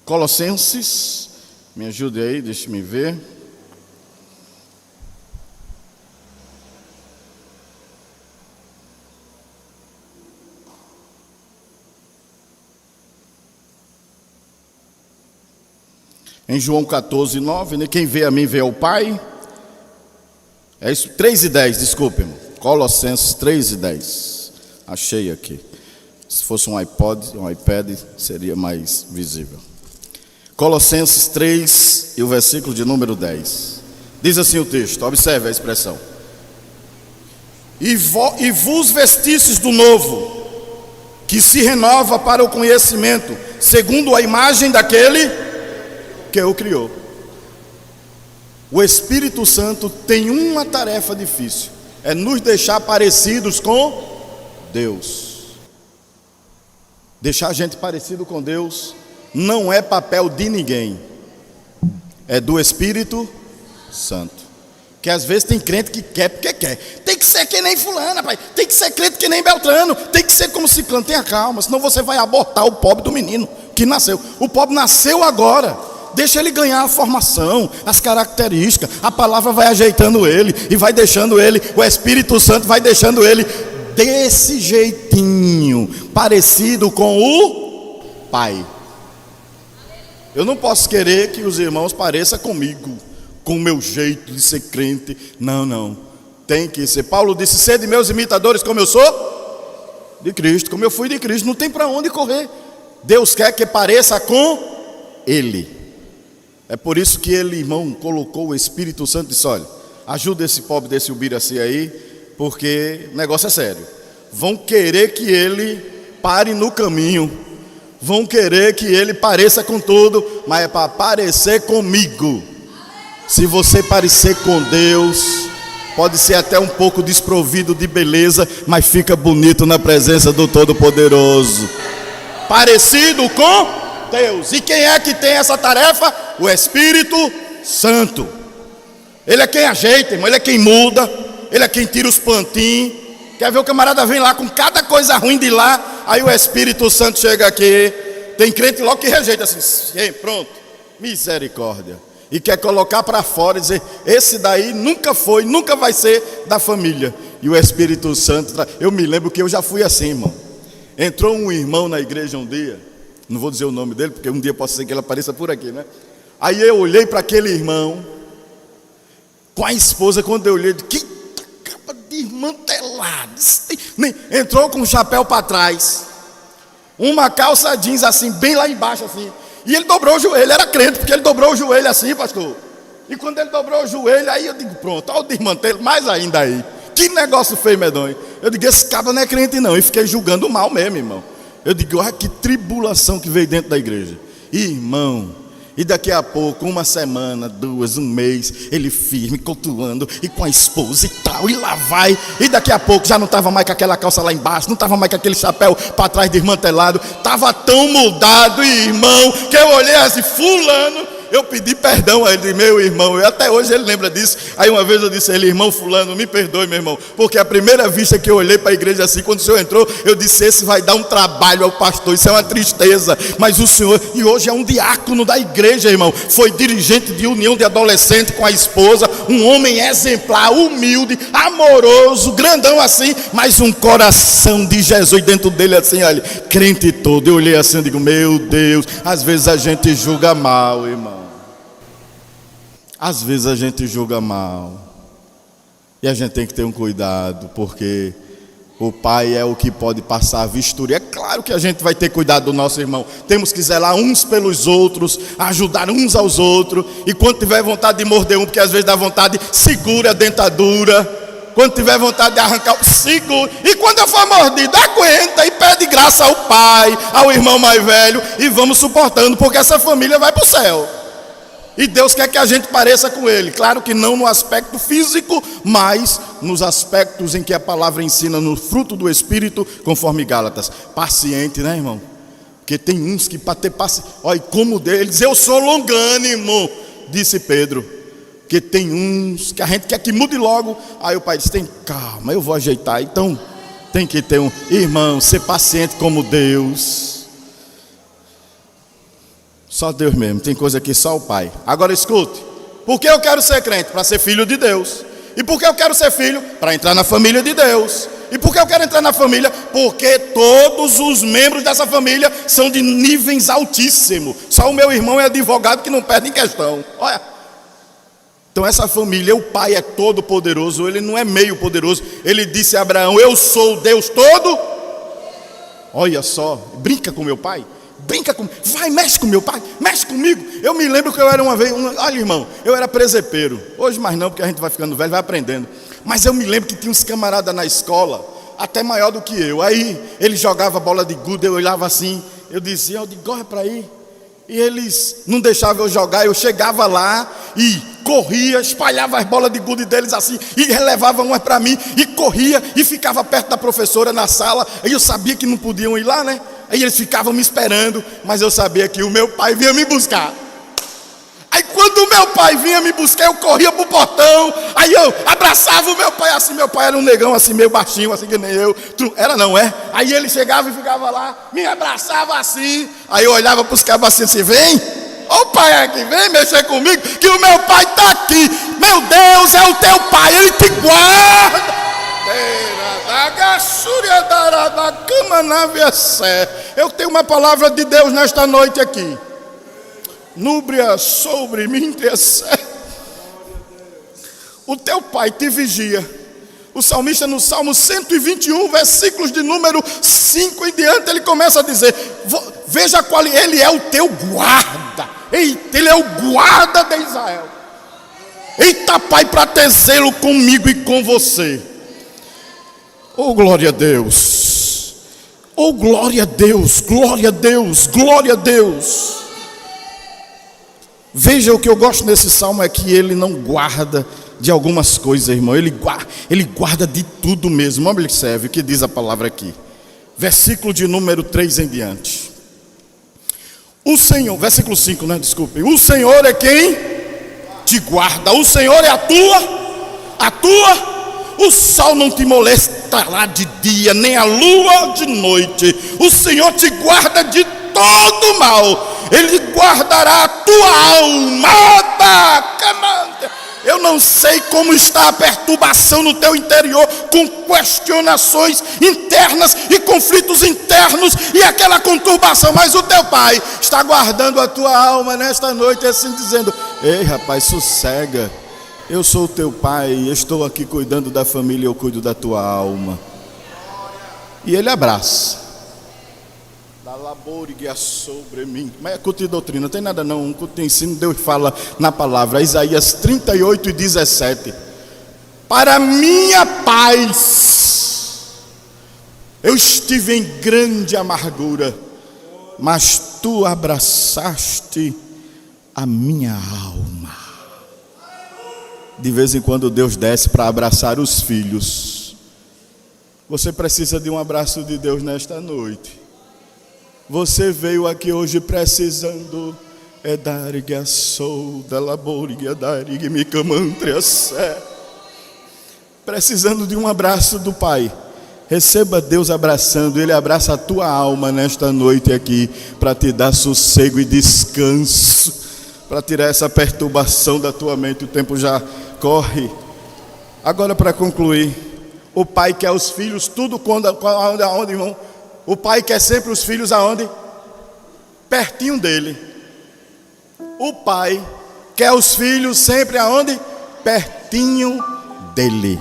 Colossenses, me ajude aí, deixe-me ver. Em João 14, 9, né? Quem vê a mim vê ao Pai. É isso, 3 e 10, desculpe, irmão. Colossenses 3 e 10. Achei aqui. Se fosse um iPad seria mais visível. Colossenses 3 e o versículo de número 10. Diz assim o texto, observe a expressão. E vos vestistes do novo, que se renova para o conhecimento, segundo a imagem daquele que o criou. O Espírito Santo tem uma tarefa difícil, é nos deixar parecidos com Deus. Deixar a gente parecido com Deus não é papel de ninguém, é do Espírito Santo. Que às vezes tem crente que quer porque quer. Tem que ser que nem fulano, pai. Tem que ser crente que nem Beltrano. Tem que ser como Ciclano. Tenha calma, senão você vai abortar o pobre do menino que nasceu. O pobre nasceu agora. Deixa ele ganhar a formação, as características. A palavra vai ajeitando ele e vai deixando ele. O Espírito Santo vai deixando ele desse jeitinho, parecido com o Pai. Eu não posso querer que os irmãos pareçam comigo, com o meu jeito de ser crente. Não. Tem que ser. Paulo disse, sede meus imitadores como eu sou de Cristo, como eu fui de Cristo. Não tem para onde correr. Deus quer que pareça com Ele. É por isso que ele, irmão, colocou o Espírito Santo e disse, olha, ajuda esse pobre desse Ubiraci aí, porque o negócio é sério. Vão querer que ele pare no caminho. Vão querer que ele pareça com tudo, mas é para parecer comigo. Se você parecer com Deus, pode ser até um pouco desprovido de beleza, mas fica bonito na presença do Todo-Poderoso. Parecido com Deus. E quem é que tem essa tarefa? O Espírito Santo. Ele é quem ajeita, irmão. Ele é quem muda. Ele é quem tira os pantinhos. Quer ver, o camarada vem lá com cada coisa ruim de lá, aí o Espírito Santo chega aqui. Tem crente logo que rejeita assim, pronto, misericórdia. E quer colocar para fora e dizer, esse daí nunca foi, nunca vai ser da família. E o Espírito Santo, eu me lembro que eu já fui assim, irmão. Entrou um irmão na igreja um dia, não vou dizer o nome dele, porque um dia pode ser que ele apareça por aqui, né? Aí eu olhei para aquele irmão, com a esposa, quando eu olhei, que capa desmantelada. Entrou com o chapéu para trás, uma calça jeans assim, bem lá embaixo assim. E ele dobrou o joelho, era crente, porque ele dobrou o joelho assim, pastor. E quando ele dobrou o joelho, aí eu digo, pronto, olha o desmantelo, mais ainda aí. Que negócio feio, medonho. Eu digo, esse cabra não é crente não. E fiquei julgando mal mesmo, irmão. Eu digo, olha que tribulação que veio dentro da igreja. Irmão, e daqui a pouco, uma semana, 2, um mês, ele firme, cultuando, e com a esposa e tal, e lá vai. E daqui a pouco já não estava mais com aquela calça lá embaixo, não estava mais com aquele chapéu para trás desmantelado. Estava tão mudado, irmão, que eu olhei assim, fulano. eu pedi perdão a ele, meu irmão, e até hoje ele lembra disso. Aí uma vez eu disse a ele: irmão fulano, me perdoe, meu irmão, porque a primeira vista que eu olhei para a igreja assim, quando o senhor entrou, eu disse: esse vai dar um trabalho ao pastor, isso é uma tristeza. Mas o senhor, e hoje é um diácono da igreja, irmão, foi dirigente de união de adolescente com a esposa, um homem exemplar, humilde, amoroso, grandão assim, mas um coração de Jesus dentro dele assim, olha, crente todo. Eu olhei assim e digo: meu Deus, às vezes a gente julga mal, irmão. Às vezes a gente julga mal. E a gente tem que ter um cuidado, porque o pai é o que pode passar a vistoria. É claro que a gente vai ter cuidado do nosso irmão. Temos que zelar uns pelos outros, ajudar uns aos outros. E quando tiver vontade de morder um, porque às vezes dá vontade, segura a dentadura. Quando tiver vontade de arrancar, segura. E quando eu for mordido, aguenta e pede graça ao pai, ao irmão mais velho. E vamos suportando, porque essa família vai para o céu. E Deus quer que a gente pareça com ele. Claro que não no aspecto físico, mas nos aspectos em que a palavra ensina, no fruto do Espírito, conforme Gálatas. Paciente, né, irmão? Porque tem uns que para ter paciência, olha, como deles, eu sou longânimo, disse Pedro. Porque tem uns que a gente quer que mude logo. Aí o pai diz: tem calma, eu vou ajeitar. Então tem que ter um irmão, ser paciente como Deus. Só Deus mesmo, tem coisa que só o pai. Agora escute: por que eu quero ser crente? Para ser filho de Deus. E por que eu quero ser filho? Para entrar na família de Deus. E por que eu quero entrar na família? Porque todos os membros dessa família são de níveis altíssimos. Só o meu irmão é advogado que não perde em questão. Olha. Então essa família, o pai é todo poderoso, ele não é meio poderoso. Ele disse a Abraão: eu sou o Deus todo. Olha só, brinca com meu pai. Brinca comigo, vai, mexe com meu pai, mexe comigo. Eu me lembro que eu era uma vez, olha irmão, eu era presepeiro. Hoje mais não, porque a gente vai ficando velho, vai aprendendo. Mas eu me lembro que tinha uns camaradas na escola, até maior do que eu. Aí ele jogava bola de gude, eu olhava assim, eu dizia: eu digo, é para ir. E eles não deixavam eu jogar, eu chegava lá e corria, espalhava as bolas de gude deles assim, e relevava umas para mim, e corria, e ficava perto da professora na sala. Aí eu sabia que não podiam ir lá, né? Aí eles ficavam me esperando, mas eu sabia que o meu pai vinha me buscar. Aí quando o meu pai vinha me buscar, eu corria pro portão. Aí eu abraçava o meu pai assim. Meu pai era um negão assim, meio baixinho, assim que nem eu. Era não, é? Aí ele chegava e ficava lá, me abraçava assim. Aí eu olhava pros cabos assim, vem. Ó o pai aqui, vem mexer comigo, que o meu pai tá aqui. Meu Deus, é o teu pai, ele te guarda. Eu tenho uma palavra de Deus nesta noite aqui. Núbria sobre mim intercede. O teu pai te vigia. O salmista no Salmo 121, versículos de número 5 em diante, ele começa a dizer: veja qual ele é, o teu guarda. Eita, ele é o guarda de Israel. Eita, pai, para ter zelo comigo e com você. Oh, glória a Deus. Oh, glória a Deus, glória a Deus, glória a Deus. Veja, o que eu gosto nesse salmo é que ele não guarda de algumas coisas, irmão. Ele guarda de tudo mesmo. Observe o que diz a palavra aqui. Versículo de número 3 em diante. O Senhor, versículo 5, né? Desculpem. O Senhor é quem te guarda. O Senhor é a tua. O sol não te molestará de dia, nem a lua de noite. O Senhor te guarda de todo mal. Ele guardará a tua alma. Eu não sei como está a perturbação no teu interior, com questionações internas e conflitos internos e aquela conturbação, mas o teu pai está guardando a tua alma nesta noite, assim dizendo: ei rapaz, sossega. Eu sou o teu pai, estou aqui cuidando da família, eu cuido da tua alma. E ele abraça. Da laboriga sobre mim. Mas é culto de doutrina, não tem nada não. Um culto de ensino, Deus fala na palavra. Isaías 38 e 17. Para minha paz, eu estive em grande amargura, mas tu abraçaste a minha alma. De vez em quando Deus desce para abraçar os filhos. Você precisa de um abraço de Deus nesta noite. Você veio aqui hoje precisando é dargue a sou da laboria dargue me camantre a sé. Precisando de um abraço do Pai, receba Deus abraçando. Ele abraça a tua alma nesta noite aqui, para te dar sossego e descanso, para tirar essa perturbação da tua mente. O tempo já corre. Agora, para concluir, o Pai quer os filhos tudo aonde, irmão? O Pai quer sempre os filhos aonde? Pertinho dele. O Pai quer os filhos sempre aonde? Pertinho dele.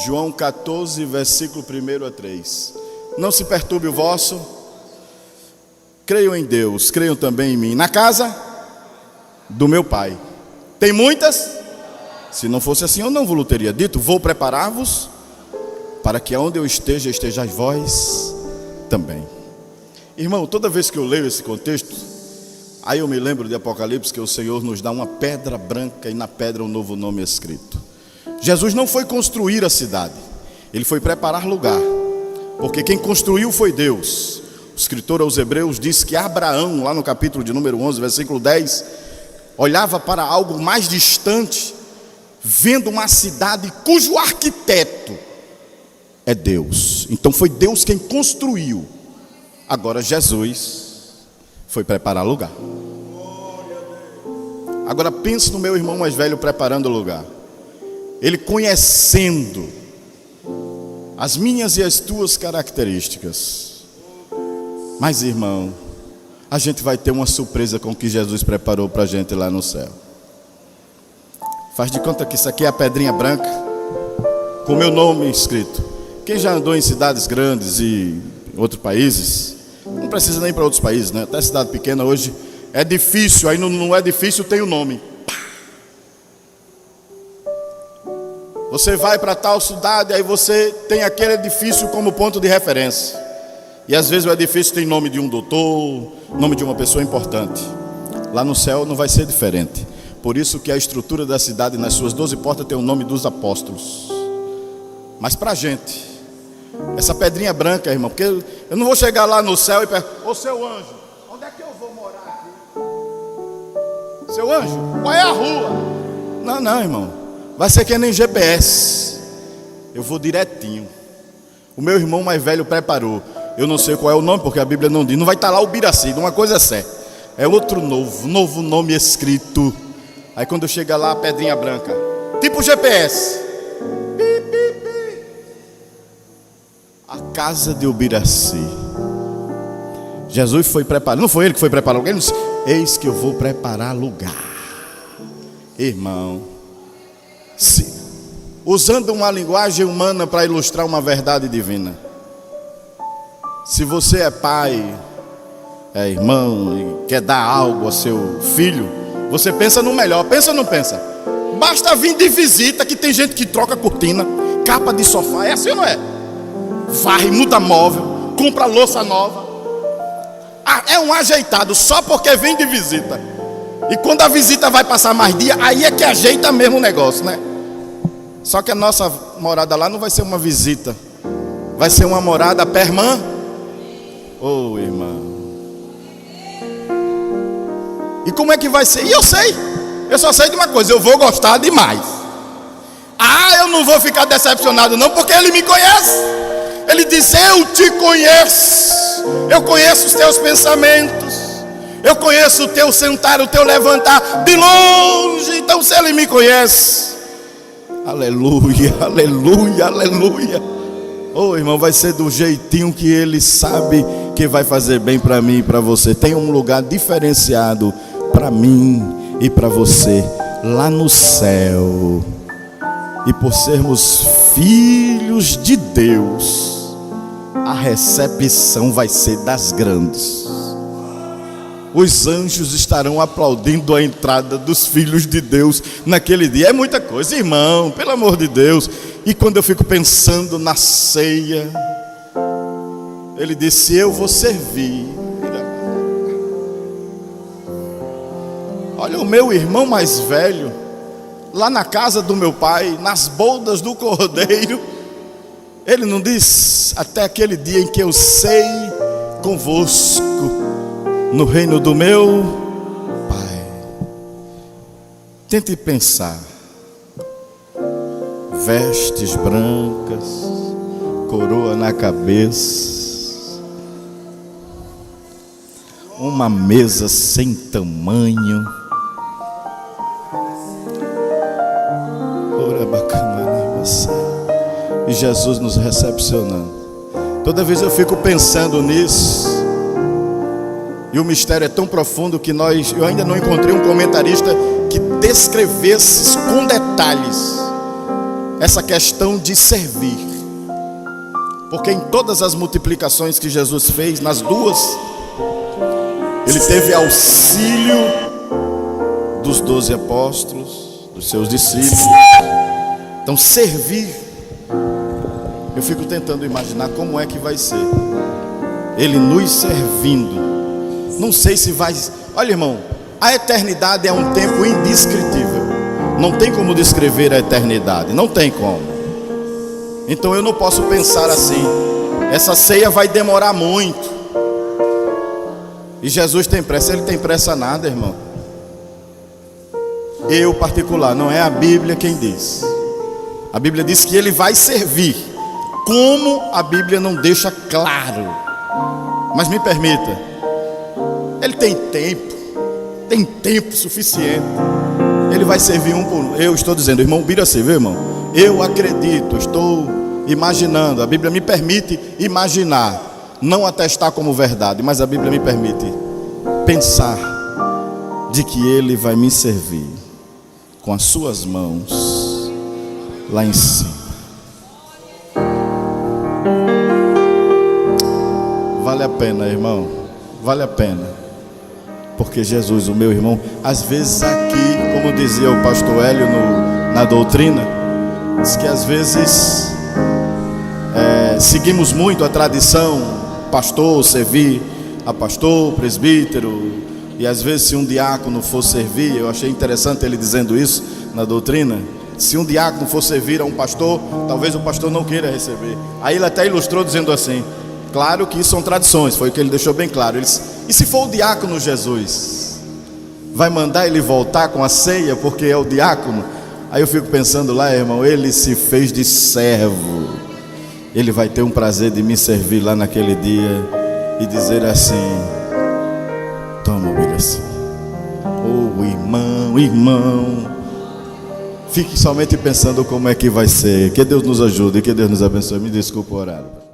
João 14, versículo 1 a 3. Não se perturbe o vosso. Creiam em Deus, creiam também em mim. Na casa do meu Pai tem muitas. Se não fosse assim, eu não vos teria dito: vou preparar-vos, para que aonde eu esteja, estejais vós também. Irmão, toda vez que eu leio esse contexto, aí eu me lembro de Apocalipse, que o Senhor nos dá uma pedra branca e na pedra um novo nome escrito. Jesus não foi construir a cidade, ele foi preparar lugar, porque quem construiu foi Deus. O escritor aos Hebreus diz que Abraão, lá no capítulo de número 11, versículo 10, olhava para algo mais distante, vendo uma cidade cujo arquiteto é Deus. Então foi Deus quem construiu. Agora Jesus foi preparar lugar. Agora pense no meu irmão mais velho preparando o lugar. Ele conhecendo as minhas e as tuas características. Mas, irmão, a gente vai ter uma surpresa com o que Jesus preparou para a gente lá no céu. Faz de conta que isso aqui é a pedrinha branca com o meu nome escrito. Quem já andou em cidades grandes e em outros países, não precisa nem para outros países, né? Até cidade pequena hoje é difícil. Aí não é difícil, tem o nome. Você vai para tal cidade, aí você tem aquele edifício como ponto de referência. E às vezes o edifício tem nome de um doutor, nome de uma pessoa importante. Lá no céu não vai ser diferente. Por isso que a estrutura da cidade, nas suas 12 portas, tem o nome dos apóstolos. Mas para a gente, essa pedrinha branca, irmão, porque eu não vou chegar lá no céu e perguntar: ô seu anjo, onde é que eu vou morar aqui? Seu anjo, qual é a rua? Não, irmão. Vai ser que nem GPS. Eu vou direitinho. O meu irmão mais velho preparou. Eu não sei qual é o nome, porque a Bíblia não diz. Não vai estar lá o Biracida, uma coisa é certa. É outro novo nome escrito. Aí quando chega lá, a pedrinha branca, tipo GPS. A casa de Ubiraci. Jesus foi preparar. Não foi ele que foi preparar lugar. Ele disse: eis que eu vou preparar lugar. Irmão, usando uma linguagem humana para ilustrar uma verdade divina. Se você é pai, é irmão e quer dar algo ao seu filho, você pensa no melhor. Pensa ou não pensa? Basta vir de visita, que tem gente que troca cortina, capa de sofá. É assim ou não é? Varre, muda móvel, compra louça nova. É um ajeitado só porque vem de visita. E quando a visita vai passar mais dia, aí é que ajeita mesmo o negócio, né? Só que a nossa morada lá não vai ser uma visita, vai ser uma morada permanente. Oh, irmão. E como é que vai ser? E eu sei. Eu só sei de uma coisa: eu vou gostar demais. Eu não vou ficar decepcionado não, porque Ele me conhece. Ele diz: eu te conheço. Eu conheço os teus pensamentos. Eu conheço o teu sentar, o teu levantar de longe. Então se Ele me conhece, aleluia, aleluia, aleluia. Oh, irmão, vai ser do jeitinho que Ele sabe que vai fazer bem para mim e para você. Tem um lugar diferenciado para mim e para você lá no céu. E por sermos filhos de Deus, a recepção vai ser das grandes. Os anjos estarão aplaudindo a entrada dos filhos de Deus naquele dia. É muita coisa, irmão, pelo amor de Deus. E quando eu fico pensando na ceia, Ele disse: eu vou servir. Olha, o meu irmão mais velho, lá na casa do meu pai, nas bodas do cordeiro, ele não diz: até aquele dia em que eu sei convosco no reino do meu Tente pensar. Vestes brancas, coroa na cabeça, uma mesa sem tamanho. E Jesus nos recepcionando. Toda vez eu fico pensando nisso. E o mistério é tão profundo que eu ainda não encontrei um comentarista que descrevesse com detalhes essa questão de servir. Porque em todas as multiplicações que Jesus fez, nas duas, ele teve auxílio dos 12 apóstolos, dos seus discípulos. Então servir, eu fico tentando imaginar como é que vai ser ele nos servindo. Não sei se vai... Olha, irmão, a eternidade é um tempo indescritível. Não tem como descrever a eternidade, não tem como. Então eu não posso pensar assim, essa ceia vai demorar muito. E Jesus tem pressa? Ele tem pressa nada, irmão. Eu particular, não é a Bíblia quem diz. A Bíblia diz que ele vai servir. Como a Bíblia não deixa claro. Mas me permita, ele tem tempo suficiente. Ele vai servir um por um. Eu estou dizendo, irmão Biraci, viu, irmão? Eu acredito, estou imaginando. A Bíblia me permite imaginar, não atestar como verdade, mas a Bíblia me permite pensar de que ele vai me servir com as suas mãos lá em cima. Vale a pena, irmão, vale a pena. Porque Jesus, o meu irmão, às vezes aqui, como dizia o pastor Hélio na doutrina, diz que às vezes seguimos muito a tradição, pastor servir a pastor, presbítero, e às vezes se um diácono for servir, eu achei interessante ele dizendo isso na doutrina, se um diácono for servir a um pastor, talvez o pastor não queira receber. Aí ele até ilustrou dizendo assim, claro que isso são tradições, foi o que ele deixou bem claro. E se for o diácono Jesus, vai mandar ele voltar com a ceia porque é o diácono? Aí eu fico pensando lá, irmão, ele se fez de servo. Ele vai ter um prazer de me servir lá naquele dia e dizer assim: toma, Biraci. Oh, irmão, fique somente pensando como é que vai ser. Que Deus nos ajude, que Deus nos abençoe. Me desculpe o horário.